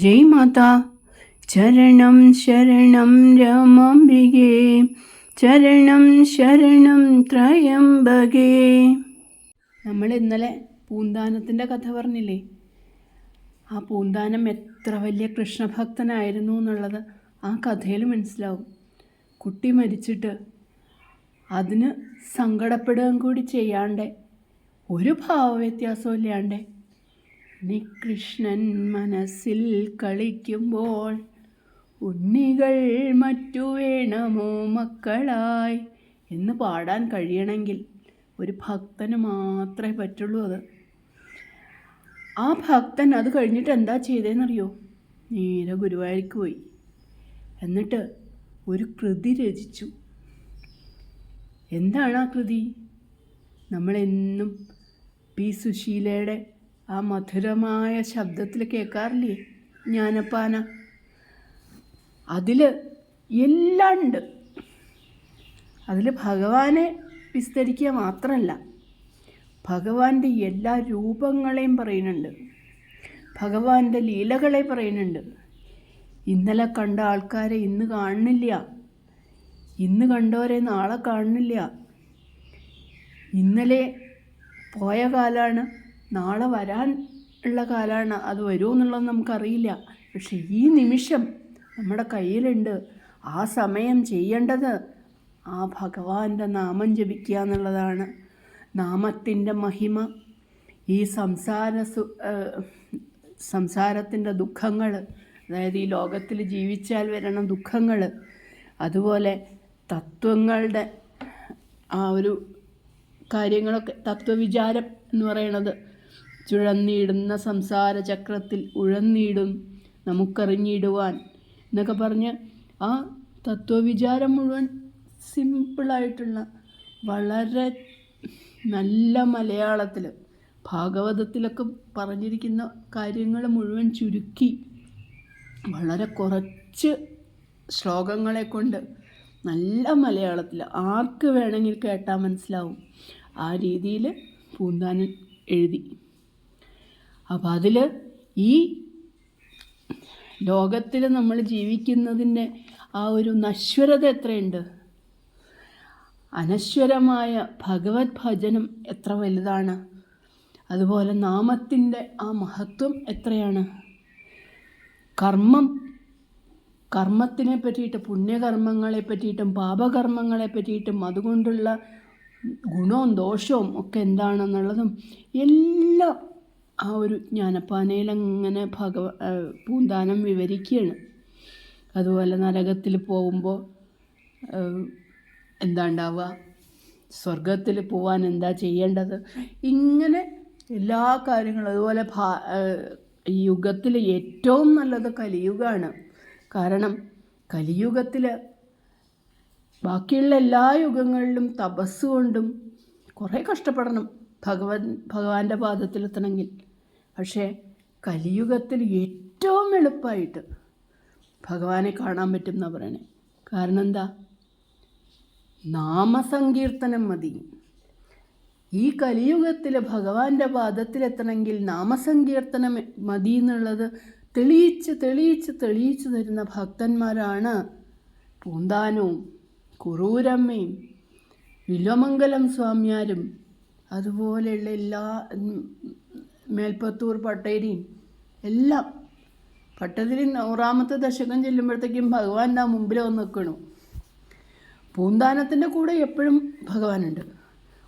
ജയ് മാതാ. ചരണം ശരണം രമാംബികേ, ചരണം ശരണം ത്രയംബകേ. നമ്മൾ ഇന്നലെ പൂന്താനത്തിൻ്റെ കഥ പറഞ്ഞില്ലേ? ആ പൂന്താനം എത്ര വലിയ കൃഷ്ണഭക്തനായിരുന്നു എന്നുള്ളത് ആ കഥയിൽ മനസ്സിലാവും. കുട്ടി മരിച്ചിട്ട് അതിന് സങ്കടപ്പെടുകയും കൂടി ചെയ്യാണ്ട്, ഒരു ഭാവവ്യത്യാസവും ഇല്ലാണ്ട്, നീ കൃഷ്ണൻ മനസ്സിൽ കളിക്കുമ്പോൾ ഉണ്ണികൾ മറ്റു വേണമോ മക്കളായി എന്ന് പാടാൻ കഴിയണമെങ്കിൽ ഒരു ഭക്തന് മാത്രമേ പറ്റുള്ളൂ അത്. ആ ഭക്തൻ അത് കഴിഞ്ഞിട്ട് എന്താ ചെയ്തതെന്നറിയോ? നേരെ ഗുരുവായൂർക്ക് പോയി. എന്നിട്ട് ഒരു കൃതി രചിച്ചു. എന്താണ് ആ കൃതി? നമ്മളെന്നും പി സുശീലയുടെ ആ മധുരമായ ശബ്ദത്തിൽ കേൾക്കാറില്ലേ, ജ്ഞാനപ്പാന? അതിൽ എല്ലാം ഉണ്ട്. അതിൽ ഭഗവാനെ വിസ്തരിക്കുക മാത്രമല്ല, ഭഗവാന്റെ എല്ലാ രൂപങ്ങളെയും പറയുന്നുണ്ട്, ഭഗവാന്റെ ലീലകളെ പറയുന്നുണ്ട്. ഇന്നലെ കണ്ട ആൾക്കാരെ ഇന്ന് കാണുന്നില്ല, ഇന്ന് കണ്ടവരെ നാളെ കാണുന്നില്ല. ഇന്നലെ പോയ കാലമാണ്, നാളെ വരാൻ ഉള്ള കാലമാണ്. അത് വരുമോ എന്നുള്ളത് നമുക്കറിയില്ല. പക്ഷെ ഈ നിമിഷം നമ്മുടെ കയ്യിലുണ്ട്. ആ സമയം ചെയ്യേണ്ടത് ആ ഭഗവാന്റെ നാമം ജപിക്കുക എന്നുള്ളതാണ്. നാമത്തിൻ്റെ മഹിമ, ഈ സംസാരത്തിൻ്റെ ദുഃഖങ്ങൾ, അതായത് ഈ ലോകത്തിൽ ജീവിച്ചാൽ വരണ ദുഃഖങ്ങൾ, അതുപോലെ തത്വങ്ങളുടെ ആ ഒരു കാര്യങ്ങളൊക്കെ, തത്വവിചാരം എന്ന് പറയണത്, ചുഴന്നിടുന്ന സംസാര ചക്രത്തിൽ ഉഴന്നിടും നമുക്കറിഞ്ഞിടുവാൻ എന്നൊക്കെ പറഞ്ഞ് ആ തത്വവിചാരം മുഴുവൻ സിമ്പിളായിട്ടുള്ള, വളരെ നല്ല മലയാളത്തിൽ ഭാഗവതത്തിലൊക്കെ പറഞ്ഞിരിക്കുന്ന കാര്യങ്ങൾ മുഴുവൻ ചുരുക്കി വളരെ കുറച്ച് ശ്ലോകങ്ങളെ കൊണ്ട് നല്ല മലയാളത്തിൽ ആർക്ക് വേണമെങ്കിൽ കേട്ടാൽ മനസ്സിലാവും. ആ രീതിയിൽ പൂന്താനൻ എഴുതി. അപ്പം അതിൽ ഈ ലോകത്തിൽ നമ്മൾ ജീവിക്കുന്നതിൻ്റെ ആ ഒരു നശ്വരത എത്രയുണ്ട്, അനശ്വരമായ ഭഗവത് ഭജനം എത്ര വലുതാണ്, അതുപോലെ നാമത്തിൻ്റെ ആ മഹത്വം എത്രയാണ്, കർമ്മത്തിനെ പറ്റിയിട്ട്, പുണ്യകർമ്മങ്ങളെ പറ്റിയിട്ടും പാപകർമ്മങ്ങളെ പറ്റിയിട്ടും അതുകൊണ്ടുള്ള ഗുണവും ദോഷവും ഒക്കെ എന്താണെന്നുള്ളതും എല്ലാം ആ ഒരു ജ്ഞാനപ്പാനയിലങ്ങനെ പൂന്താനം വിവരിക്കുകയാണ്. അതുപോലെ നരകത്തിൽ പോകുമ്പോൾ എന്താ ഉണ്ടാവുക, സ്വർഗത്തിൽ പോകാൻ എന്താ ചെയ്യേണ്ടത്, ഇങ്ങനെ എല്ലാ കാര്യങ്ങളും. അതുപോലെ ഈ യുഗത്തിൽ ഏറ്റവും നല്ലത് കലിയുഗമാണ്. കാരണം കലിയുഗത്തിൽ ബാക്കിയുള്ള എല്ലാ യുഗങ്ങളിലും തപസ് കൊണ്ടും കുറേ കഷ്ടപ്പെടണം ഭഗവാന്റെ പാദത്തിലെത്തണമെങ്കിൽ. പക്ഷേ കലിയുഗത്തിൽ ഏറ്റവും എളുപ്പമായിട്ട് ഭഗവാനെ കാണാൻ പറ്റും എന്നാണ് പറയണേ. കാരണം എന്താ? നാമസങ്കീർത്തനം മതി. ഈ കലിയുഗത്തിൽ ഭഗവാന്റെ പാദത്തിലെത്തണമെങ്കിൽ നാമസങ്കീർത്തനം മതി എന്നുള്ളത് തെളിയിച്ച് തരുന്ന ഭക്തന്മാരാണ് പൂന്താനവും കുറൂരമ്മയും വില്വമംഗലം സ്വാമിയാരും അതുപോലെയുള്ള എല്ലാ മേൽപ്പത്തൂർ പട്ടേരിയും എല്ലാം. പട്ടതിരി 100ാമത്തെ ദശകം ചെല്ലുമ്പോഴത്തേക്കും ഭഗവാൻ ആ മുമ്പിൽ വന്ന് നിൽക്കണു. പൂന്താനത്തിൻ്റെ കൂടെ എപ്പോഴും ഭഗവാനുണ്ട്.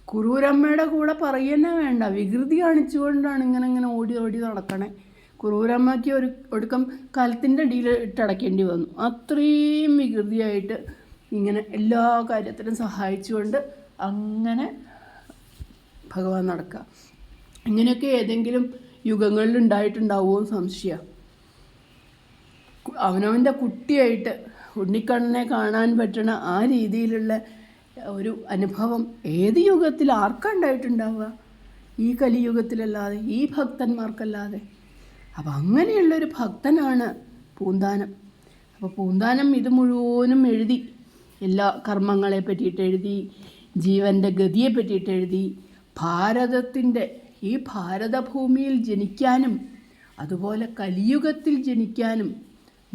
കുറൂരമ്മയുടെ കൂടെ പറയുന്നേ വേണ്ട, വികൃതി കാണിച്ചുകൊണ്ടാണ് ഇങ്ങനെ ഓടി നടക്കണേ. കുറൂരമ്മയ്ക്ക് ഒടുക്കം കലത്തിൻ്റെ അടിയിൽ ഇട്ടടക്കേണ്ടി വന്നു. അത്രയും വികൃതിയായിട്ട് ഇങ്ങനെ എല്ലാ കാര്യത്തിലും സഹായിച്ചുകൊണ്ട് അങ്ങനെ ഭഗവാൻ നടക്കുക. ഇങ്ങനെയൊക്കെ ഏതെങ്കിലും യുഗങ്ങളിൽ ഉണ്ടായിട്ടുണ്ടാവുമോ സംശയം. അവനവൻ്റെ കുട്ടിയായിട്ട് ഉണ്ണിക്കണ്ണനെ കാണാൻ പറ്റണ ആ രീതിയിലുള്ള ഒരു അനുഭവം ഏത് യുഗത്തിൽ ആർക്കുണ്ടായിട്ടുണ്ടാവുക? ഈ കലിയുഗത്തിലല്ലാതെ, ഈ ഭക്തന്മാർക്കല്ലാതെ. അപ്പം അങ്ങനെയുള്ളൊരു ഭക്തനാണ് പൂന്താനം. അപ്പോൾ പൂന്താനം ഇത് മുഴുവനും എഴുതി. എല്ലാ കർമ്മങ്ങളെ പറ്റിയിട്ട് എഴുതി, ജീവൻ്റെ ഗതിയെ പറ്റിയിട്ട് എഴുതി, ഭാരതത്തിൻ്റെ ഈ ഭാരതഭൂമിയിൽ ജനിക്കാനും അതുപോലെ കലിയുഗത്തിൽ ജനിക്കാനും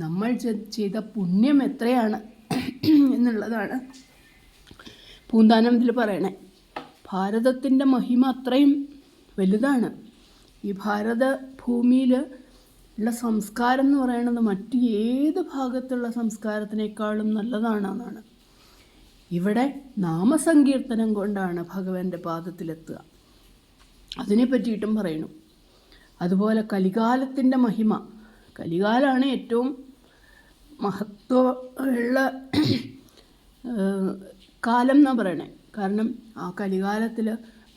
നമ്മൾ ചെയ്ത പുണ്യം എത്രയാണ് എന്നുള്ളതാണ് പൂന്താനത്തിൽ പറയണേ. ഭാരതത്തിൻ്റെ മഹിമ അത്രയും വലുതാണ്. ഈ ഭാരത ഭൂമിയിൽ ഉള്ള സംസ്കാരം എന്ന് പറയുന്നത് മറ്റ് ഏത് ഭാഗത്തുള്ള സംസ്കാരത്തിനേക്കാളും നല്ലതാണെന്നാണ്. ഇവിടെ നാമസങ്കീർത്തനം കൊണ്ടാണ് ഭഗവാന്റെ പാദത്തിലെത്തുക. അതിനെ പറ്റിയിട്ടും പറയുന്നു. അതുപോലെ കലികാലത്തിൻ്റെ മഹിമ, കലികാലമാണ് ഏറ്റവും മഹത്വമുള്ള കാലം എന്നാണ് പറയണേ. കാരണം ആ കലികാലത്തിൽ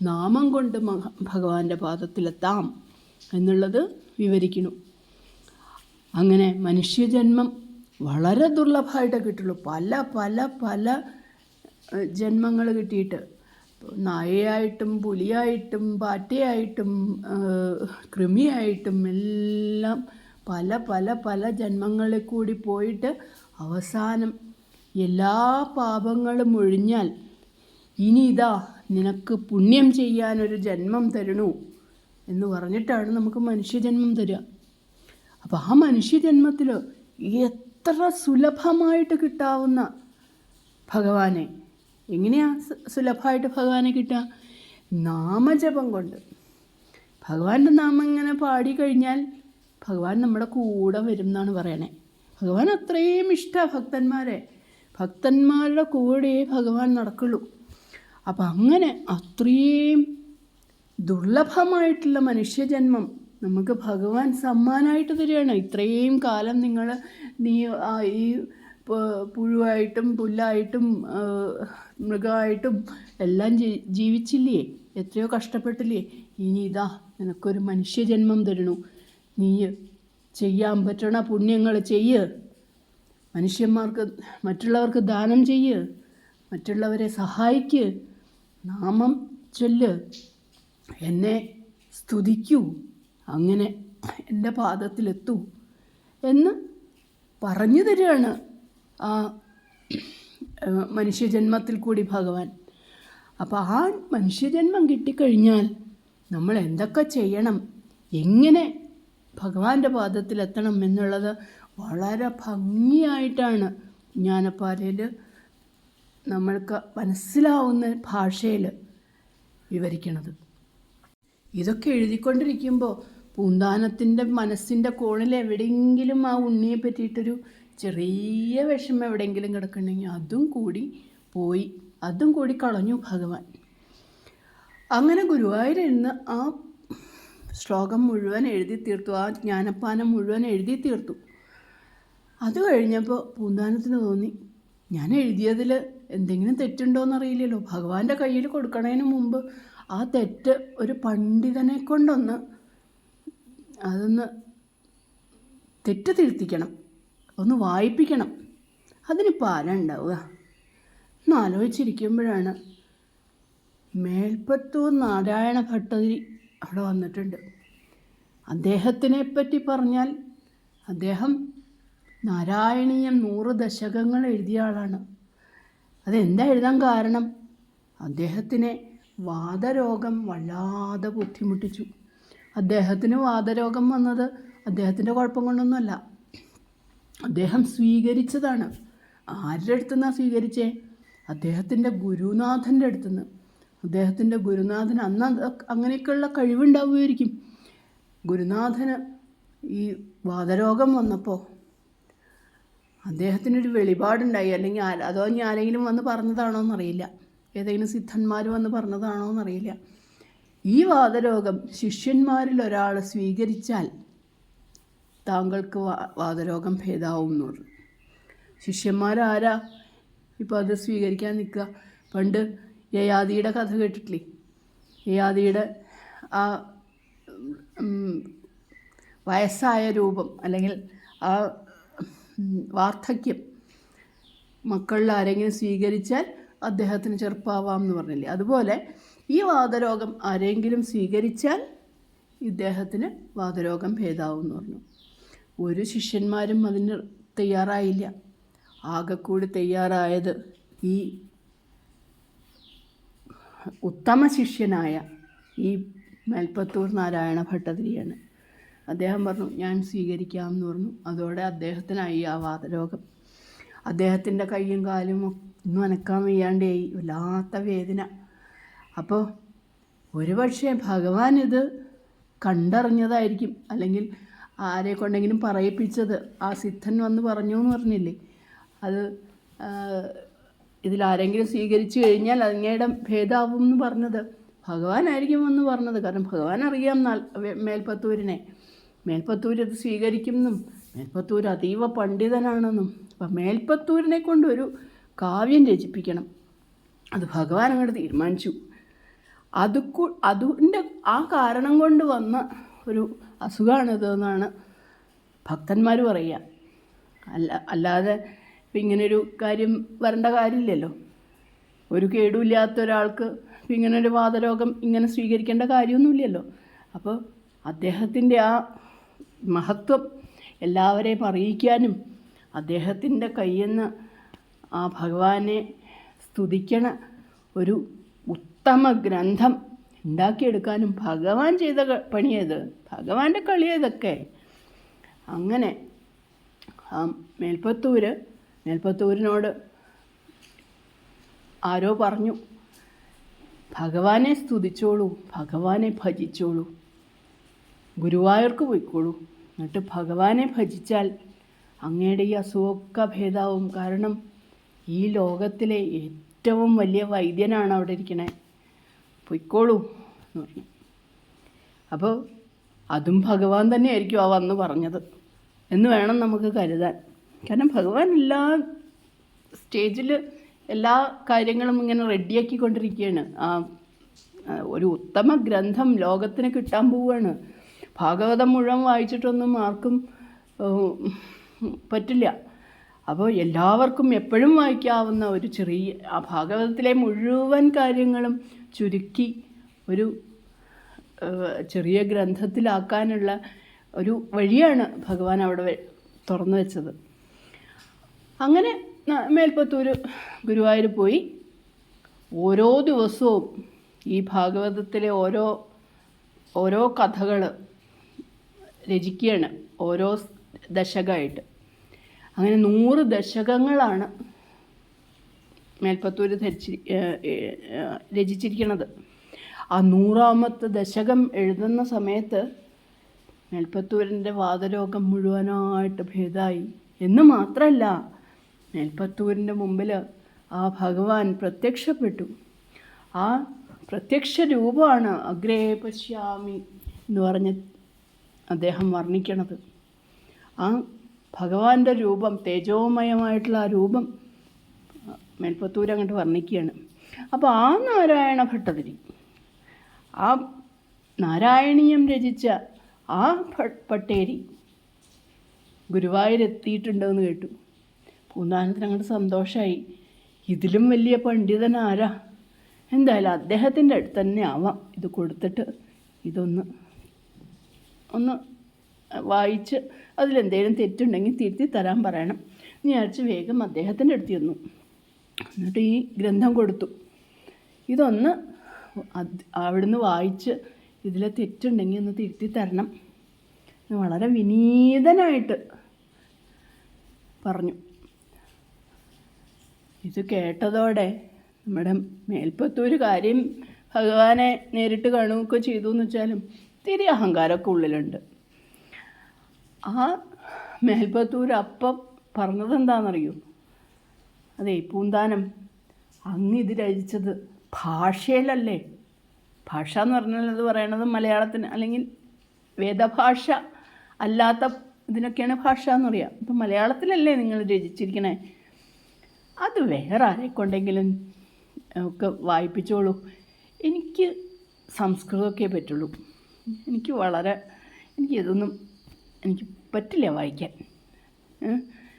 നാമം കൊണ്ട് ഭഗവാന്റെ പാദത്തിലെത്താം എന്നുള്ളത് വിവരിക്കുന്നു. അങ്ങനെ മനുഷ്യജന്മം വളരെ ദുർലഭമായിട്ടേ കിട്ടുള്ളൂ. പല പല പല ജന്മങ്ങൾ കിട്ടിയിട്ട്, നായയായിട്ടും പുലിയായിട്ടും പാറ്റയായിട്ടും കൃമിയായിട്ടും എല്ലാം പല പല പല ജന്മങ്ങളിൽ കൂടി പോയിട്ട് അവസാനം എല്ലാ പാപങ്ങളും ഒഴിഞ്ഞാൽ ഇനി ഇതാ നിനക്ക് പുണ്യം ചെയ്യാനൊരു ജന്മം തരണു എന്ന് പറഞ്ഞിട്ടാണ് നമുക്ക് മനുഷ്യജന്മം തരിക. അപ്പോൾ ആ മനുഷ്യജന്മത്തിൽ എത്ര സുലഭമായിട്ട് കിട്ടാവുന്ന ഭഗവാനെ, എങ്ങനെയാണ് സുലഭമായിട്ട് ഭഗവാനെ കിട്ടുക? നാമജപം കൊണ്ട്. ഭഗവാന്റെ നാമം ഇങ്ങനെ പാടിക്കഴിഞ്ഞാൽ ഭഗവാൻ നമ്മുടെ കൂടെ വരും എന്നാണ് പറയണേ. ഭഗവാൻ അത്രയും ഇഷ്ടമാണ് ഭക്തന്മാരുടെ കൂടെ ഭഗവാൻ നടക്കുള്ളൂ. അപ്പം അങ്ങനെ അത്രയും ദുർലഭമായിട്ടുള്ള മനുഷ്യജന്മം നമുക്ക് ഭഗവാൻ സമ്മാനമായിട്ട് തരികയാണ്. ഇത്രയും കാലം നീ ഈ പുഴുവായിട്ടും പുല്ലായിട്ടും മൃഗമായിട്ടും എല്ലാം ജീവിച്ചില്ലേ, എത്രയോ കഷ്ടപ്പെട്ടില്ലേ. ഇനി ഇതാ നിനക്കൊരു മനുഷ്യജന്മം തരണു. നീ ചെയ്യാൻ പറ്റണ പുണ്യങ്ങൾ ചെയ്യ്, മനുഷ്യന്മാർക്ക് മറ്റുള്ളവർക്ക് ദാനം ചെയ്യ്, മറ്റുള്ളവരെ സഹായിക്ക്, നാമം ചൊല്ല്, എന്നെ സ്തുതിക്കൂ, അങ്ങനെ എൻ്റെ പാദത്തിലെത്തൂ എന്ന് പറഞ്ഞു തരികയാണ് ആ മനുഷ്യജന്മത്തിൽ കൂടി ഭഗവാൻ. അപ്പോൾ ആ മനുഷ്യജന്മം കിട്ടിക്കഴിഞ്ഞാൽ നമ്മൾ എന്തൊക്കെ ചെയ്യണം, എങ്ങനെ ഭഗവാന്റെ പാദത്തിലെത്തണം എന്നുള്ളത് വളരെ ഭംഗിയായിട്ടാണ് ജ്ഞാനപ്പാരയിൽ നമ്മൾക്ക് മനസ്സിലാവുന്ന ഭാഷയിൽ വിവരിക്കണത്. ഇതൊക്കെ എഴുതിക്കൊണ്ടിരിക്കുമ്പോൾ പൂന്താനത്തിൻ്റെ മനസ്സിൻ്റെ കോണിൽ എവിടെയെങ്കിലും ആ ഉണ്ണിയെ പറ്റിയിട്ടൊരു ചെറിയ വിഷമം എവിടെയെങ്കിലും കിടക്കുന്നുണ്ടെങ്കിൽ അതും കൂടി പോയി, അതും കൂടി കളഞ്ഞു ഭഗവാൻ. അങ്ങനെ ഗുരുവായൂരിന്ന് ആ ശ്ലോകം മുഴുവൻ എഴുതി തീർത്തു, ആ ജ്ഞാനപ്പാനം മുഴുവൻ എഴുതി തീർത്തു. അത് കഴിഞ്ഞപ്പോൾ പൂന്താനത്തിന് തോന്നി, ഞാൻ എഴുതിയതിൽ എന്തെങ്കിലും തെറ്റുണ്ടോയെന്നറിയില്ലല്ലോ. ഭഗവാന്റെ കയ്യിൽ കൊടുക്കണതിന് മുമ്പ് ആ തെറ്റ് ഒരു പണ്ഡിതനെ കൊണ്ടൊന്ന് അതൊന്ന് തെറ്റ് തിരുത്തിക്കണം, ഒന്ന് വായിപ്പിക്കണം. അതിനിപ്പോൾ ആരാ ഉണ്ടാവുക എന്ന് ആലോചിച്ചിരിക്കുമ്പോഴാണ് മേൽപ്പത്തൂർ നാരായണ ഭട്ടതിരി അവിടെ വന്നിട്ടുണ്ട്. അദ്ദേഹത്തിനെ പറ്റി പറഞ്ഞാൽ അദ്ദേഹം നാരായണീയം 100 ദശകങ്ങൾ എഴുതിയ ആളാണ്. അതെന്താ എഴുതാൻ കാരണം? അദ്ദേഹത്തിനെ വാതരോഗം വല്ലാതെ ബുദ്ധിമുട്ടിച്ചു. അദ്ദേഹത്തിന് വാതരോഗം വന്നത് അദ്ദേഹത്തിൻ്റെ കുഴപ്പം കൊണ്ടൊന്നുമല്ല, അദ്ദേഹം സ്വീകരിച്ചതാണ്. ആരുടെ അടുത്തുനിന്നാണ് സ്വീകരിച്ചേ? അദ്ദേഹത്തിൻ്റെ ഗുരുനാഥൻ്റെ അടുത്തുനിന്ന്. അദ്ദേഹത്തിൻ്റെ ഗുരുനാഥന് അന്ന് അങ്ങനെയൊക്കെയുള്ള കഴിവുണ്ടാവുമായിരിക്കും. ഗുരുനാഥന് ഈ വാതരോഗം വന്നപ്പോൾ അദ്ദേഹത്തിനൊരു വെളിപാടുണ്ടായി, അല്ലെങ്കിൽ അതോ ഇനി ആരെങ്കിലും വന്ന് പറഞ്ഞതാണോ എന്നറിയില്ല, ഏതെങ്കിലും സിദ്ധന്മാർ വന്ന് പറഞ്ഞതാണോ എന്നറിയില്ല. ഈ വാതരോഗം ശിഷ്യന്മാരിൽ ഒരാൾ സ്വീകരിച്ചാൽ താങ്കൾക്ക് വാതരോഗം ഭേദാവും എന്ന് പറഞ്ഞു. ശിഷ്യന്മാരാരാ ഇപ്പോൾ അത് സ്വീകരിക്കാൻ നിൽക്കുക? പണ്ട് യയാതിയുടെ കഥ കേട്ടിട്ടില്ലേ? യയാതിയുടെ ആ വയസ്സായ രൂപം അല്ലെങ്കിൽ ആ വാർദ്ധക്യം മക്കളിൽ ആരെങ്കിലും സ്വീകരിച്ചാൽ അദ്ദേഹത്തിന് ചെറുപ്പമാവാം എന്ന് പറഞ്ഞില്ലേ? അതുപോലെ ഈ വാതരോഗം ആരെങ്കിലും സ്വീകരിച്ചാൽ ഇദ്ദേഹത്തിന് വാതരോഗം ഭേദാവും എന്ന് പറഞ്ഞു. ഒരു ശിഷ്യന്മാരും അതിന് തയ്യാറായില്ല. ആകെക്കൂടി തയ്യാറായത് ഈ ഉത്തമ ശിഷ്യനായ ഈ മേൽപ്പത്തൂർ നാരായണ ഭട്ടതിരിയാണ്. അദ്ദേഹം പറഞ്ഞു ഞാൻ സ്വീകരിക്കാം എന്ന് പറഞ്ഞു. അതോടെ അദ്ദേഹത്തിനായി ആ വാതരോഗം. അദ്ദേഹത്തിൻ്റെ കൈയും കാലും ഒന്നും അനക്കാൻ വയ്യാണ്ടായി, വല്ലാത്ത വേദന. അപ്പോൾ ഒരുപക്ഷെ ഭഗവാൻ ഇത് കണ്ടറിഞ്ഞതായിരിക്കും, അല്ലെങ്കിൽ ആരെ കൊണ്ടെങ്കിലും പറയിപ്പിച്ചത്. ആ സിദ്ധൻ വന്ന് പറഞ്ഞു എന്ന് പറഞ്ഞില്ലേ, അത് ഇതിലാരെങ്കിലും സ്വീകരിച്ചു കഴിഞ്ഞാൽ അങ്ങയുടെ ഭേദാവും എന്ന് പറഞ്ഞത് ഭഗവാനായിരിക്കും എന്ന് പറഞ്ഞത്. കാരണം ഭഗവാൻ അറിയാം മേൽപ്പത്തൂരിനെ. മേൽപ്പത്തൂർ ഇത് സ്വീകരിക്കുമെന്നും മേൽപ്പത്തൂർ അതീവ പണ്ഡിതനാണെന്നും. അപ്പം മേൽപ്പത്തൂരിനെ കൊണ്ടൊരു കാവ്യം രചിപ്പിക്കണം, അത് ഭഗവാൻ അങ്ങോട്ട് തീരുമാനിച്ചു. അതിൻ്റെ ആ കാരണം കൊണ്ട് വന്ന ഒരു അസുഖമാണിതെന്നാണ് ഭക്തന്മാർ പറയുക. അല്ലാതെ ഇപ്പം ഇങ്ങനൊരു കാര്യം വരേണ്ട കാര്യമില്ലല്ലോ. ഒരു കേടുമില്ലാത്ത ഒരാൾക്ക് ഇങ്ങനൊരു വാതരോഗം ഇങ്ങനെ സ്വീകരിക്കേണ്ട കാര്യമൊന്നുമില്ലല്ലോ. അപ്പോൾ അദ്ദേഹത്തിൻ്റെ ആ മഹത്വം എല്ലാവരെയും അറിയിക്കാനും അദ്ദേഹത്തിൻ്റെ കയ്യിൽ നിന്ന് ആ ഭഗവാനെ സ്തുതിക്കണ ഒരു ഉത്തമ ഗ്രന്ഥം ഉണ്ടാക്കിയെടുക്കാനും ഭഗവാൻ ചെയ്ത പണിയത്, ഭഗവാന്റെ കളിയതൊക്കെ. അങ്ങനെ ആ മേൽപ്പത്തൂരിനോട് ആരോ പറഞ്ഞു, ഭഗവാനെ സ്തുതിച്ചോളൂ, ഭഗവാനെ ഭജിച്ചോളൂ, ഗുരുവായൂർക്ക് പോയിക്കോളൂ, എന്നിട്ട് ഭഗവാനെ ഭജിച്ചാൽ അങ്ങയുടെ ഈ അസുഖമൊക്കെ ഭേദാവും. കാരണം ഈ ലോകത്തിലെ ഏറ്റവും വലിയ വൈദ്യനാണ് അവിടെ ഇരിക്കണേ, പൊയ്ക്കോളൂ എന്ന് പറഞ്ഞു. അപ്പോൾ അതും ഭഗവാൻ തന്നെയായിരിക്കും ആ വന്ന് പറഞ്ഞത് എന്ന് വേണം നമുക്ക് കരുതാൻ. കാരണം ഭഗവാൻ എല്ലാ സ്റ്റേജിൽ എല്ലാ കാര്യങ്ങളും ഇങ്ങനെ റെഡിയാക്കിക്കൊണ്ടിരിക്കുകയാണ്. ഒരു ഉത്തമ ഗ്രന്ഥം ലോകത്തിന് കിട്ടാൻ പോവുകയാണ്. ഭാഗവതം മുഴുവൻ വായിച്ചിട്ടൊന്നും ആർക്കും പറ്റില്ല. അപ്പോൾ എല്ലാവർക്കും എപ്പോഴും വായിക്കാവുന്ന ഒരു ചെറിയ ആ ഭാഗവതത്തിലെ മുഴുവൻ കാര്യങ്ങളും ചുരുക്കി ഒരു ചെറിയ ഗ്രന്ഥത്തിലാക്കാനുള്ള ഒരു വഴിയാണ് ഭഗവാൻ അവിടെ തുറന്നു വെച്ചത്. അങ്ങനെ മേൽപ്പത്തൂർ ഗുരുവായൂർ പോയി ഓരോ ദിവസവും ഈ ഭാഗവതത്തിലെ ഓരോ കഥകൾ രചിക്കുകയാണ്, ഓരോ ദശകമായിട്ട്. അങ്ങനെ 100 ദശകങ്ങളാണ് മേൽപ്പത്തൂർ രചിച്ചിരിക്കുന്നത്. ആ 100ാമത്തെ ദശകം എഴുതുന്ന സമയത്ത് മേൽപ്പത്തൂരിൻ്റെ വാതരോഗം മുഴുവനായിട്ട് ഭേദമായി എന്ന് മാത്രമല്ല, മേൽപ്പത്തൂരിൻ്റെ മുമ്പിൽ ആ ഭഗവാൻ പ്രത്യക്ഷപ്പെട്ടു. ആ പ്രത്യക്ഷ രൂപമാണ് അഗ്രേ പശ്യാമി എന്ന് പറഞ്ഞ് അദ്ദേഹം വർണ്ണിക്കണത്. ആ ഭഗവാന്റെ രൂപം, തേജോമയമായിട്ടുള്ള ആ രൂപം മേൽപ്പത്തൂർ അങ്ങോട്ട് വർണ്ണിക്കുകയാണ്. അപ്പോൾ ആ നാരായണ ഭട്ടതിരി, ആ നാരായണീയം രചിച്ച ആ പട്ടേരി ഗുരുവായൂരെത്തിയിട്ടുണ്ടെന്ന് കേട്ടു. പൂന്താനത്തിന് അങ്ങോട്ട് സന്തോഷമായി. ഇതിലും വലിയ പണ്ഡിതൻ ആരാ? എന്തായാലും അദ്ദേഹത്തിൻ്റെ അടുത്ത് തന്നെ ആവാം, ഇത് കൊടുത്തിട്ട് ഇതൊന്ന് വായിച്ച് അതിലെന്തെങ്കിലും തെറ്റുണ്ടെങ്കിൽ തിരുത്തി തരാൻ പറയണം എന്ന് വിചാരിച്ച് വേഗം അദ്ദേഹത്തിൻ്റെ അടുത്ത് ചെന്നു. എന്നിട്ട് ഈ ഗ്രന്ഥം കൊടുത്തു. ഇതൊന്ന് അവിടുന്ന് വായിച്ച് ഇതിലെ തെറ്റുണ്ടെങ്കിൽ ഒന്ന് തിരുത്തി തരണം എന്ന് വളരെ വിനീതനായിട്ട് പറഞ്ഞു. ഇത് കേട്ടതോടെ നമ്മുടെ മേൽപ്പത്തൂർ കാര്യം ഭഗവാനെ നേരിട്ട് കാണുകയൊക്കെ ചെയ്തു എന്ന് വെച്ചാലും ഇത്തിരി അഹങ്കാരമൊക്കെ ഉള്ളിലുണ്ട്. ആ മേൽപ്പത്തൂർ അപ്പം പറഞ്ഞത് എന്താണെന്നറിയോ? അതെ, പൂന്താനം, അങ്ങ് ഇത് രചിച്ചത് ഭാഷയിലല്ലേ? ഭാഷ എന്ന് പറഞ്ഞാൽ അത് പറയണത് മലയാളത്തിന് അല്ലെങ്കിൽ വേദഭാഷ അല്ലാത്ത ഇതിനൊക്കെയാണ് ഭാഷ എന്ന് പറയാം. ഇപ്പം മലയാളത്തിലല്ലേ നിങ്ങൾ രചിച്ചിരിക്കണേ? അത് വേറെ ആരെക്കൊണ്ടെങ്കിലും ഒക്കെ വായിപ്പിച്ചോളൂ. എനിക്ക് സംസ്കൃതമൊക്കെ പറ്റുള്ളൂ. എനിക്ക് പറ്റില്ല വായിക്കാൻ.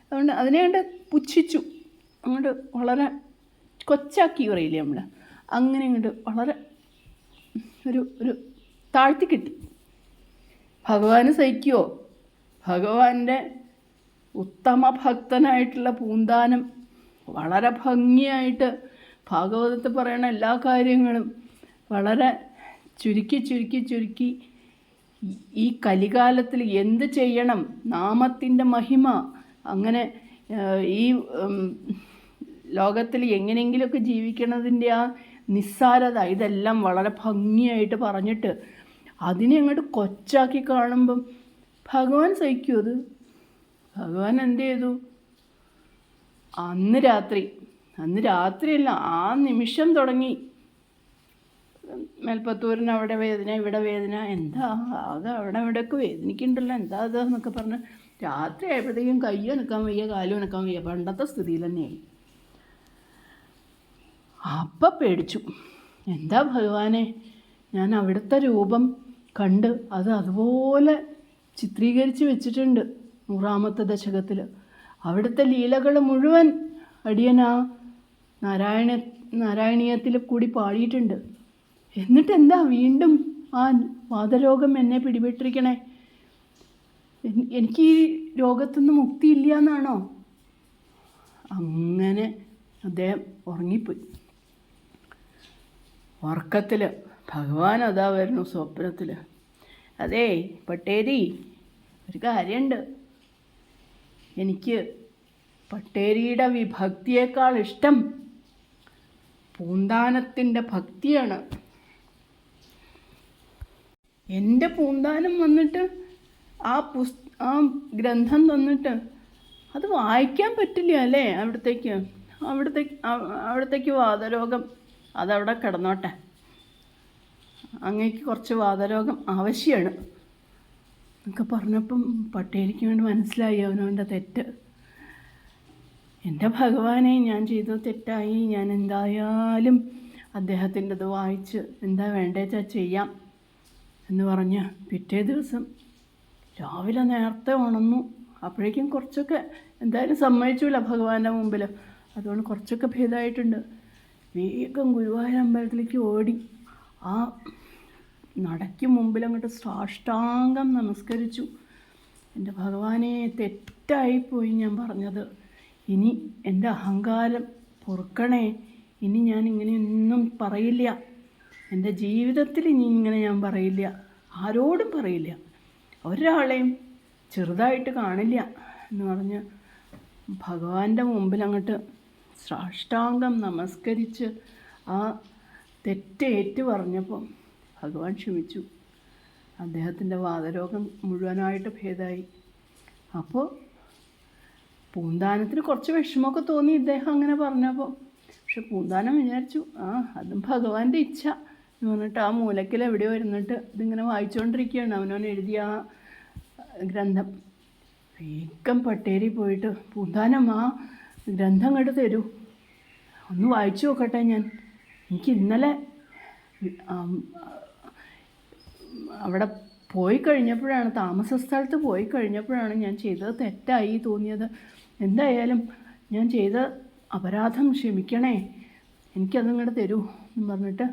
അതുകൊണ്ട് അതിനെ കൊണ്ട് പുച്ഛിച്ചു, അങ്ങോട്ട് വളരെ കൊച്ചാക്കി പറയില്ലേ നമ്മൾ, അങ്ങനെ അങ്ങോട്ട് വളരെ ഒരു താഴ്ത്തി കിട്ടി. ഭഗവാന് സഹിക്കുമോ? ഭഗവാന്റെ ഉത്തമ ഭക്തനായിട്ടുള്ള പൂന്താനം വളരെ ഭംഗിയായിട്ട് ഭാഗവതത്തിൽ പറയണ എല്ലാ കാര്യങ്ങളും വളരെ ചുരുക്കി ഈ കലികാലത്തിൽ എന്ത് ചെയ്യണം, നാമത്തിൻ്റെ മഹിമ, അങ്ങനെ ഈ ലോകത്തിൽ എങ്ങനെയെങ്കിലുമൊക്കെ ജീവിക്കണതിൻ്റെ ആ നിസ്സാരത, ഇതെല്ലാം വളരെ ഭംഗിയായിട്ട് പറഞ്ഞിട്ട് അതിനെ അങ്ങോട്ട് കൊച്ചാക്കി കാണുമ്പം ഭഗവാൻ സഹിക്കുമോ അത്? ഭഗവാൻ എന്ത് ചെയ്തു? അന്ന് രാത്രിയല്ല, ആ നിമിഷം തുടങ്ങി മേൽപ്പത്തൂരിന് അവിടെ വേദന, ഇവിടെ വേദന, എന്താ ആകെ അവിടെ ഇവിടെയൊക്കെ വേദനിക്കുന്നുണ്ടല്ലോ, എന്താ അത് എന്നൊക്കെ പറഞ്ഞ് രാത്രി ആയപ്പോഴത്തേക്കും കൈ അനക്കാൻ വയ്യ, കാലും അനക്കാൻ വയ്യ, പണ്ടത്തെ സ്ഥിതിയിൽ തന്നെയായി. അപ്പം പേടിച്ചു. എന്താ ഭഗവാനെ, ഞാൻ അവിടുത്തെ രൂപം കണ്ട് അത് അതുപോലെ ചിത്രീകരിച്ച് വെച്ചിട്ടുണ്ട് 100-ാമത്തെ ദശകത്തിൽ. അവിടുത്തെ ലീലകൾ മുഴുവൻ അടിയനാ നാരായണീയത്തിൽ കൂടി പാടിയിട്ടുണ്ട്. എന്നിട്ടെന്താ വീണ്ടും ആ വാതരോഗം എന്നെ പിടിപെട്ടിരിക്കണേ? എനിക്ക് ഈ രോഗത്തുനിന്ന് മുക്തിയില്ല എന്നാണോ? അങ്ങനെ അദ്ദേഹം ഉറങ്ങിപ്പോയി. ഉറക്കത്തിൽ ഭഗവാൻ അതാ വരുന്നു സ്വപ്നത്തിൽ. അതേ പട്ടേരി, ഒരു കാര്യമുണ്ട്, എനിക്ക് പട്ടേരിയുടെ വിഭക്തിയേക്കാൾ ഇഷ്ടം പൂന്താനത്തിൻ്റെ ഭക്തിയാണ്. എൻ്റെ പൂന്താനം വന്നിട്ട് ആ ഗ്രന്ഥം തന്നിട്ട് അത് വായിക്കാൻ പറ്റില്ല അല്ലേ? അവിടത്തേക്ക് വാതരോഗം, അതവിടെ കിടന്നോട്ടെ, അങ്ങേക്ക് കുറച്ച് വാതരോഗം ആവശ്യമാണ് എന്നൊക്കെ പറഞ്ഞപ്പം പട്ടേലിക്ക് വേണ്ടി മനസ്സിലായി അവനവൻ്റെ തെറ്റ്. എൻ്റെ ഭഗവാനെ, ഞാൻ ചെയ്തത് തെറ്റായി, ഞാൻ എന്തായാലും അദ്ദേഹത്തിൻ്റെത് വായിച്ച് എന്താ വേണ്ടേച്ചാ ചെയ്യാം എന്ന് പറഞ്ഞ് പിറ്റേ ദിവസം രാവിലെ നേരത്തെ ഉണർന്നു. അപ്പോഴേക്കും കുറച്ചൊക്കെ എന്തായാലും സമ്മതിച്ചില്ല ഭഗവാന്റെ മുമ്പിൽ, അതുകൊണ്ട് കുറച്ചൊക്കെ ഭേദമായിട്ടുണ്ട്. വേഗം ഗുരുവായൂർ അമ്പലത്തിലേക്ക് ഓടി ആ നടയ്ക്ക് മുമ്പിൽ അങ്ങോട്ട് സാഷ്ടാംഗം നമസ്കരിച്ചു. എൻ്റെ ഭഗവാനെ, തെറ്റായിപ്പോയി ഞാൻ പറഞ്ഞത്, ഇനി എൻ്റെ അഹങ്കാരം പൊറുക്കണേ, ഇനി ഞാൻ ഇങ്ങനെയൊന്നും പറയില്ല, എൻ്റെ ജീവിതത്തിൽ ഇനി ഇങ്ങനെ ഞാൻ പറയില്ല, ആരോടും പറയില്ല, ഒരാളെയും ചെറുതായിട്ട് കാണില്ല എന്ന് പറഞ്ഞ് ഭഗവാന്റെ മുമ്പിൽ അങ്ങോട്ട് സാഷ്ടാംഗം നമസ്കരിച്ച് ആ തെറ്റേറ്റ് പറഞ്ഞപ്പോൾ ഭഗവാൻ ക്ഷമിച്ചു. അദ്ദേഹത്തിൻ്റെ വാതരോഗം മുഴുവനായിട്ട് ഭേദമായി. അപ്പോൾ പൂന്താനത്തിന് കുറച്ച് വിഷമമൊക്കെ തോന്നി ഇദ്ദേഹം അങ്ങനെ പറഞ്ഞപ്പോൾ. പക്ഷെ പൂന്താനം വിചാരിച്ചു, അതും ഭഗവാന്റെ ഇച്ഛ എന്ന് പറഞ്ഞിട്ട് ആ മൂലക്കിൽ എവിടെയോ ഇരുന്നിട്ട് ഇതിങ്ങനെ വായിച്ചുകൊണ്ടിരിക്കുകയാണ് അവനവൻ എഴുതിയ ആ ഗ്രന്ഥം. വേഗം പട്ടേരി പോയിട്ട്, പൂന്താനം ആ ഗ്രന്ഥം അങ്ങോട്ട് തരൂ, ഒന്ന് വായിച്ചു നോക്കട്ടെ ഞാൻ, എനിക്ക് ഇന്നലെ അവിടെ പോയി കഴിഞ്ഞപ്പോഴാണ്, താമസ സ്ഥലത്ത് പോയി കഴിഞ്ഞപ്പോഴാണ് ഞാൻ ചെയ്തത് തെറ്റായി തോന്നിയത്, എന്തായാലും ഞാൻ ചെയ്ത അപരാധം ക്ഷമിക്കണേ, എനിക്കതിങ്ങോട്ട് തരൂ എന്ന് പറഞ്ഞിട്ട്.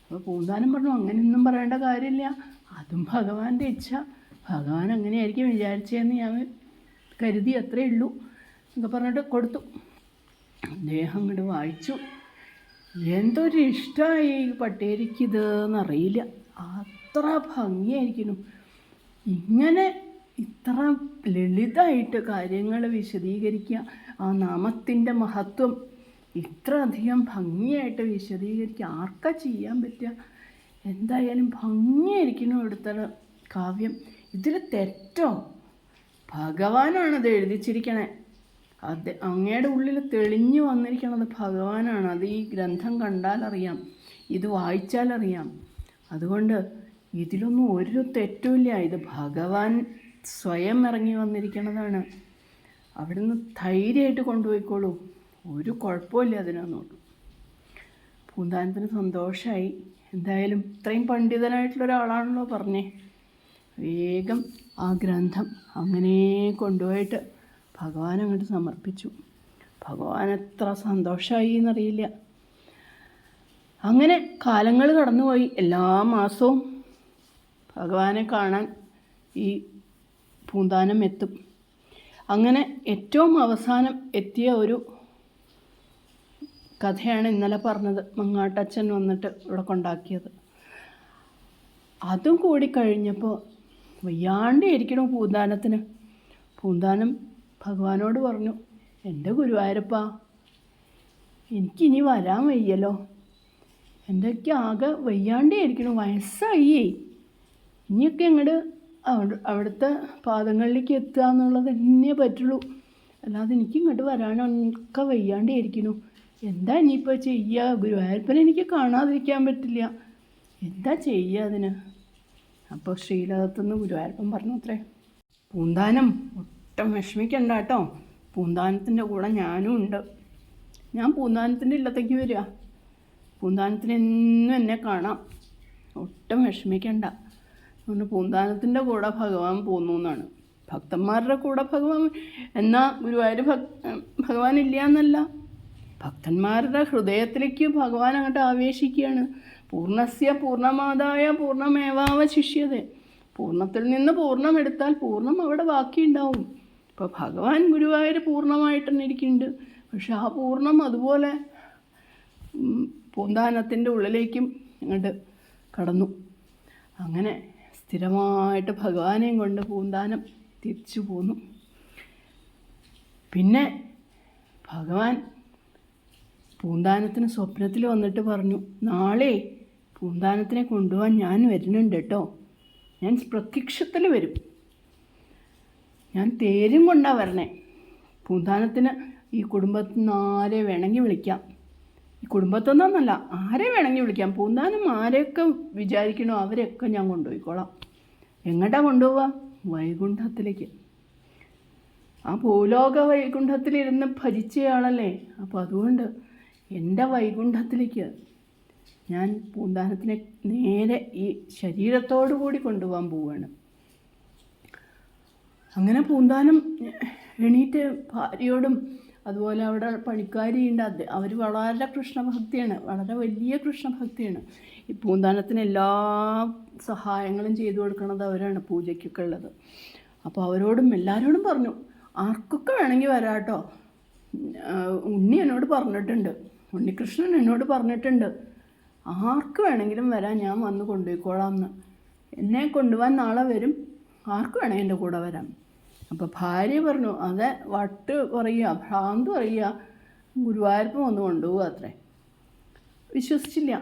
അപ്പോൾ പൂന്താനം പറഞ്ഞു, അങ്ങനെയൊന്നും പറയേണ്ട കാര്യമില്ല, അതും ഭഗവാന്റെ ഇച്ഛ, ഭഗവാൻ അങ്ങനെയായിരിക്കും വിചാരിച്ചതെന്ന് ഞാൻ കരുതി, അത്രയേ ഉള്ളൂ എന്നൊക്കെ പറഞ്ഞിട്ട് കൊടുത്തു. അദ്ദേഹം അങ്ങോട്ട് വായിച്ചു. എന്തൊരു ഇഷ്ടമായി പട്ടേരിക്കിത് എന്നറിയില്ല, അത്ര ഭംഗിയായിരിക്കുന്നു. ഇങ്ങനെ ഇത്ര ലളിതമായിട്ട് കാര്യങ്ങൾ വിശദീകരിക്കുക, ആ നാമത്തിൻ്റെ മഹത്വം ഇത്ര അധികം ഭംഗിയായിട്ട് വിശദീകരിക്കുക ആർക്കാ ചെയ്യാൻ പറ്റുക? എന്തായാലും ഭംഗിയായിരിക്കുന്നു ഇവിടുത്തെ കാവ്യം. ഇതിൽ തെറ്റോ? ഭഗവാനാണത് എഴുതിച്ചിരിക്കണേ, അത് അങ്ങയുടെ ഉള്ളിൽ തെളിഞ്ഞു വന്നിരിക്കണത് ഭഗവാനാണ്. അത് ഈ ഗ്രന്ഥം കണ്ടാലറിയാം, ഇത് വായിച്ചാലറിയാം. അതുകൊണ്ട് ഇതിലൊന്നും ഒരു തെറ്റുമില്ല, ഇത് ഭഗവാൻ സ്വയം ഇറങ്ങി വന്നിരിക്കണതാണ്. അവിടുന്ന് ധൈര്യമായിട്ട് കൊണ്ടുപോയിക്കോളൂ, ഒരു കുഴപ്പമില്ല അതിനൊന്നും. പൂന്താനത്തിന് സന്തോഷമായി. എന്തായാലും ഇത്രയും പണ്ഡിതനായിട്ടുള്ള ഒരാളാണല്ലോ പറഞ്ഞേ. വേഗം ആ ഗ്രന്ഥം അങ്ങനെ കൊണ്ടുപോയിട്ട് ഭഗവാൻ അങ്ങോട്ട് സമർപ്പിച്ചു. ഭഗവാൻ എത്ര സന്തോഷമായി എന്നറിയില്ല. അങ്ങനെ കാലങ്ങൾ കടന്നുപോയി. എല്ലാ മാസവും ഭഗവാനെ കാണാൻ ഈ പൂന്താനം എത്തും. അങ്ങനെ ഏറ്റവും അവസാനം എത്തിയ ഒരു കഥയാണ് ഇന്നലെ പറഞ്ഞത്, മങ്ങാട്ടച്ഛൻ വന്നിട്ട് ഇവിടെ കൊണ്ടാക്കിയത്. അതും കൂടി കഴിഞ്ഞപ്പോൾ വയ്യാണ്ടിരിക്കണു പൂന്താനത്തിന്. പൂന്താനം ഭഗവാനോട് പറഞ്ഞു, എൻ്റെ ഗുരുവായൂരപ്പ, എനിക്കിനി വരാൻ വയ്യല്ലോ, എൻ്റെയൊക്കെ ആകെ വയ്യാണ്ടിരിക്കണു, വയസ്സായി. ഇനിയൊക്കെ അങ്ങോട്ട് അവിടുത്തെ പാദങ്ങളിലേക്ക് എത്തുക എന്നുള്ളത് തന്നെ പറ്റുള്ളൂ, അല്ലാതെ എനിക്ക് ഇങ്ങോട്ട് വരാനൊക്കെ വയ്യാണ്ടിരിക്കുന്നു. എന്താ ഇനിയിപ്പോൾ ചെയ്യുക? ഗുരുവായൂരപ്പനെ എനിക്ക് കാണാതിരിക്കാൻ പറ്റില്ല, എന്താ ചെയ്യുക അതിന്? അപ്പോൾ ശ്രീലകത്തുനിന്ന് ഗുരുവായൂരപ്പൻ പറഞ്ഞു അത്രേ, പൂന്താനം ഒട്ടും വിഷമിക്കണ്ട കേട്ടോ, പൂന്താനത്തിൻ്റെ കൂടെ ഞാനും ഉണ്ട്. ഞാൻ പൂന്താനത്തിൻ്റെ ഇല്ലത്തേക്ക് വരിക, പൂന്താനത്തിന് എന്നും എന്നെ കാണാം, ഒട്ടും വിഷമിക്കണ്ട. അതുകൊണ്ട് പൂന്താനത്തിൻ്റെ കൂടെ ഭഗവാൻ പോന്നു എന്നാണ്. ഭക്തന്മാരുടെ കൂടെ ഭഗവാൻ, എന്നാൽ ഗുരുവായൂർ ഭഗവാൻ ഇല്ല എന്നല്ല, ഭക്തന്മാരുടെ ഹൃദയത്തിലേക്ക് ഭഗവാൻ അങ്ങോട്ട് ആവേശിക്കുകയാണ്. പൂർണ്ണസ്യ പൂർണ്ണമാതായ പൂർണ്ണമേവാവശിഷ്യതേ, പൂർണ്ണത്തിൽ നിന്ന് പൂർണ്ണം എടുത്താൽ പൂർണ്ണം അവിടെ ബാക്കിയുണ്ടാവും. ഇപ്പോൾ ഭഗവാൻ ഗുരുവായൂർ പൂർണ്ണമായിട്ട് തന്നെ ഇരിക്കുന്നുണ്ട്, പക്ഷെ ആ പൂർണ്ണം അതുപോലെ പൂന്താനത്തിൻ്റെ ഉള്ളിലേക്കും അങ്ങോട്ട് കടന്നു. അങ്ങനെ സ്ഥിരമായിട്ട് ഭഗവാനെയും കൊണ്ട് പൂന്താനം തിരിച്ചു പോന്നു. പിന്നെ ഭഗവാൻ പൂന്താനത്തിന് സ്വപ്നത്തിൽ വന്നിട്ട് പറഞ്ഞു, നാളെ പൂന്താനത്തിനെ കൊണ്ടുപോകാൻ ഞാൻ വരുന്നുണ്ട് കേട്ടോ, ഞാൻ പ്രത്യക്ഷത്തിൽ വരും, ഞാൻ തേരും കൊണ്ടാണ് വരണേ. പൂന്താനത്തിന് ഈ കുടുംബത്തിൽ നിന്ന് ആരെ വേണമെങ്കിൽ വിളിക്കാം, ഈ കുടുംബത്തിൽ നിന്നല്ല, ആരെ വേണമെങ്കിൽ വിളിക്കാം. പൂന്താനം ആരെയൊക്കെ വിചാരിക്കണോ അവരെയൊക്കെ ഞാൻ കൊണ്ടുപോയിക്കോളാം. എങ്ങോട്ടാണ് കൊണ്ടുപോവുക? വൈകുണ്ഠത്തിലേക്ക്. ആ ഭൂലോക വൈകുണ്ഠത്തിലിരുന്ന് ഭജിച്ചയാളല്ലേ, അപ്പോൾ അതുകൊണ്ട് എൻ്റെ വൈകുണ്ഠത്തിലേക്ക് ഞാൻ പൂന്താനത്തിനെ നേരെ ഈ ശരീരത്തോടു കൂടി കൊണ്ടുപോകാൻ പോവുകയാണ്. അങ്ങനെ പൂന്താനം എണീറ്റ് ഭാര്യയോടും അതുപോലെ അവിടെ പണിക്കാരിയുണ്ട്, അവർ വളരെ കൃഷ്ണഭക്തിയാണ്, വളരെ വലിയ കൃഷ്ണഭക്തിയാണ്. ഈ പൂന്താനത്തിന് എല്ലാ സഹായങ്ങളും ചെയ്തു കൊടുക്കുന്നത് അവരാണ്, പൂജയ്ക്കൊക്കെ ഉള്ളത്. അപ്പോൾ അവരോടും എല്ലാവരോടും പറഞ്ഞു, ആർക്കൊക്കെ വേണമെങ്കിൽ വരാം കേട്ടോ, ഉണ്ണി എന്നോട് പറഞ്ഞിട്ടുണ്ട്, ഉണ്ണികൃഷ്ണൻ എന്നോട് പറഞ്ഞിട്ടുണ്ട്, ആർക്ക് വേണമെങ്കിലും വരാം, ഞാൻ വന്ന് കൊണ്ടുപോയിക്കോളാം എന്ന്. എന്നെ കൊണ്ടുപോകാൻ നാളെ വരും, ആർക്ക് വേണമെങ്കിൽ എൻ്റെ കൂടെ വരാം. അപ്പോൾ ഭാര്യ പറഞ്ഞു, അതെ വട്ട് പറയുക, ഭ്രാന്ത് പറയുക, ഗുരുവായൂരപ്പൻ വന്ന് കൊണ്ടുപോകുക അത്രേ. വിശ്വസിച്ചില്ല.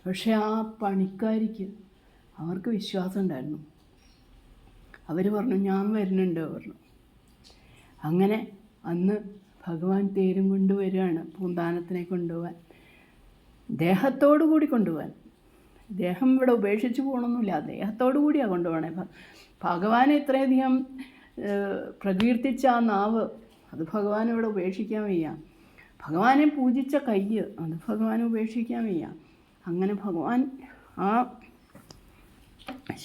പക്ഷേ ആ പണിക്കാരിക്ക് അവർക്ക് വിശ്വാസം ഉണ്ടായിരുന്നു. അവർ പറഞ്ഞു, ഞാൻ വരുന്നുണ്ട് പറഞ്ഞു. അങ്ങനെ അന്ന് ഭഗവാൻ തേരും കൊണ്ടുവരികയാണ് പൂന്താനത്തിനെ കൊണ്ടുപോകാൻ, ദേഹത്തോടു കൂടി കൊണ്ടുപോകാൻ. ദേഹം ഇവിടെ ഉപേക്ഷിച്ച് പോകണമെന്നില്ല, ദേഹത്തോടു കൂടിയാണ് കൊണ്ടുപോകണേ. ഭഗവാനെ ഇത്രയധികം പ്രകീർത്തിച്ച ആ നാവ്, അത് ഭഗവാൻ ഇവിടെ ഉപേക്ഷിക്കാൻ വയ്യ. ഭഗവാനെ പൂജിച്ച കൈ, അത് ഭഗവാനെ ഉപേക്ഷിക്കാൻ വയ്യ. അങ്ങനെ ഭഗവാൻ ആ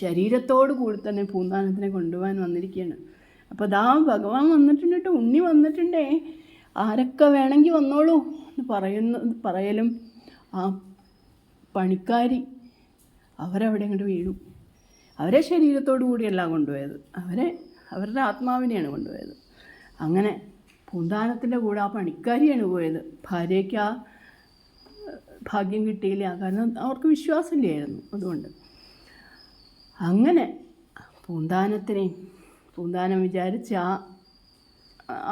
ശരീരത്തോടു കൂടി തന്നെ പൂന്താനത്തിനെ കൊണ്ടുപോകാൻ വന്നിരിക്കുകയാണ്. അപ്പോൾ ദാ ഭഗവാൻ വന്നിട്ടുണ്ട് കേട്ടോ, ഉണ്ണി വന്നിട്ടുണ്ടേ, ആരൊക്കെ വേണമെങ്കിൽ വന്നോളൂ എന്ന് പറയലും ആ പണിക്കാരി അവരവിടെ അങ്ങോട്ട് വീണു. അവരെ ശരീരത്തോടു കൂടിയല്ല കൊണ്ടുപോയത്, അവരുടെ ആത്മാവിനെയാണ് കൊണ്ടുപോയത്. അങ്ങനെ പൂന്താനത്തിൻ്റെ കൂടെ ആ പണിക്കാരിയാണ് പോയത്. ഭാര്യയ്ക്ക് ആ ഭാഗ്യം കിട്ടിയില്ല, കാരണം അവർക്ക് വിശ്വാസമില്ലായിരുന്നു. അതുകൊണ്ട് അങ്ങനെ പൂന്താനം വിചാരിച്ച്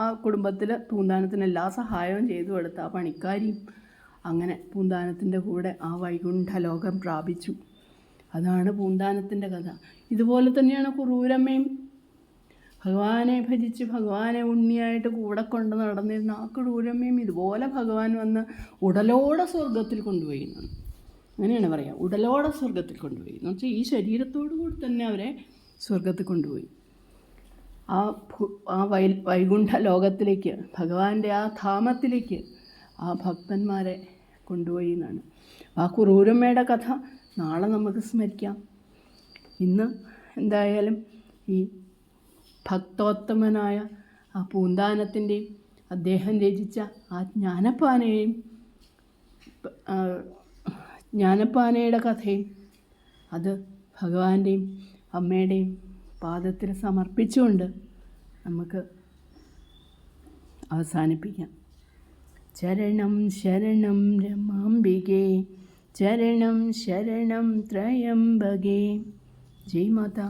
ആ കുടുംബത്തിൽ പൂന്താനത്തിന് എല്ലാ സഹായവും ചെയ്തു കൊടുത്ത ആ പണിക്കാരിയും അങ്ങനെ പൂന്താനത്തിൻ്റെ കൂടെ ആ വൈകുണ്ഠ ലോകം പ്രാപിച്ചു. അതാണ് പൂന്താനത്തിൻ്റെ കഥ. ഇതുപോലെ തന്നെയാണ് കുറൂരമ്മയും ഭഗവാനെ ഭജിച്ച് ഭഗവാനെ ഉണ്ണിയായിട്ട് കൂടെ കൊണ്ട് നടന്നിരുന്ന ആ കുറൂരമ്മയും ഇതുപോലെ ഭഗവാൻ വന്ന് ഉടലോടെ സ്വർഗത്തിൽ കൊണ്ടുപോയി എന്നാണ്, അങ്ങനെയാണ് പറയുക, ഉടലോടെ സ്വർഗത്തിൽ കൊണ്ടുപോയി എന്ന് വെച്ചാൽ ഈ ശരീരത്തോടു കൂടി തന്നെ അവരെ സ്വർഗത്തിൽ കൊണ്ടുപോയി. ആ വൈകുണ്ഠ ലോകത്തിലേക്ക്, ഭഗവാന്റെ ആ ധാമത്തിലേക്ക് ആ ഭക്തന്മാരെ കൊണ്ടുപോയി എന്നാണ്. ആ കുറൂരമ്മയുടെ കഥ നാളെ നമുക്ക് സ്മരിക്കാം. ഇന്ന് എന്തായാലും ഈ ഭക്തോത്തമനായ ആ പൂന്താനത്തിൻ്റെയും അദ്ദേഹം രചിച്ച ആ ജ്ഞാനപ്പാനയുടെ കഥയും അത് ഭഗവാന്റെയും അമ്മയുടെയും പാദത്തിൽ സമർപ്പിച്ചുകൊണ്ട് നമുക്ക് അവസാനിപ്പിക്കാം. ചരണം ശരണം രമാംബികേ, ചരണം ശരണം ത്രയംബകേ. ജയ് മാതാ.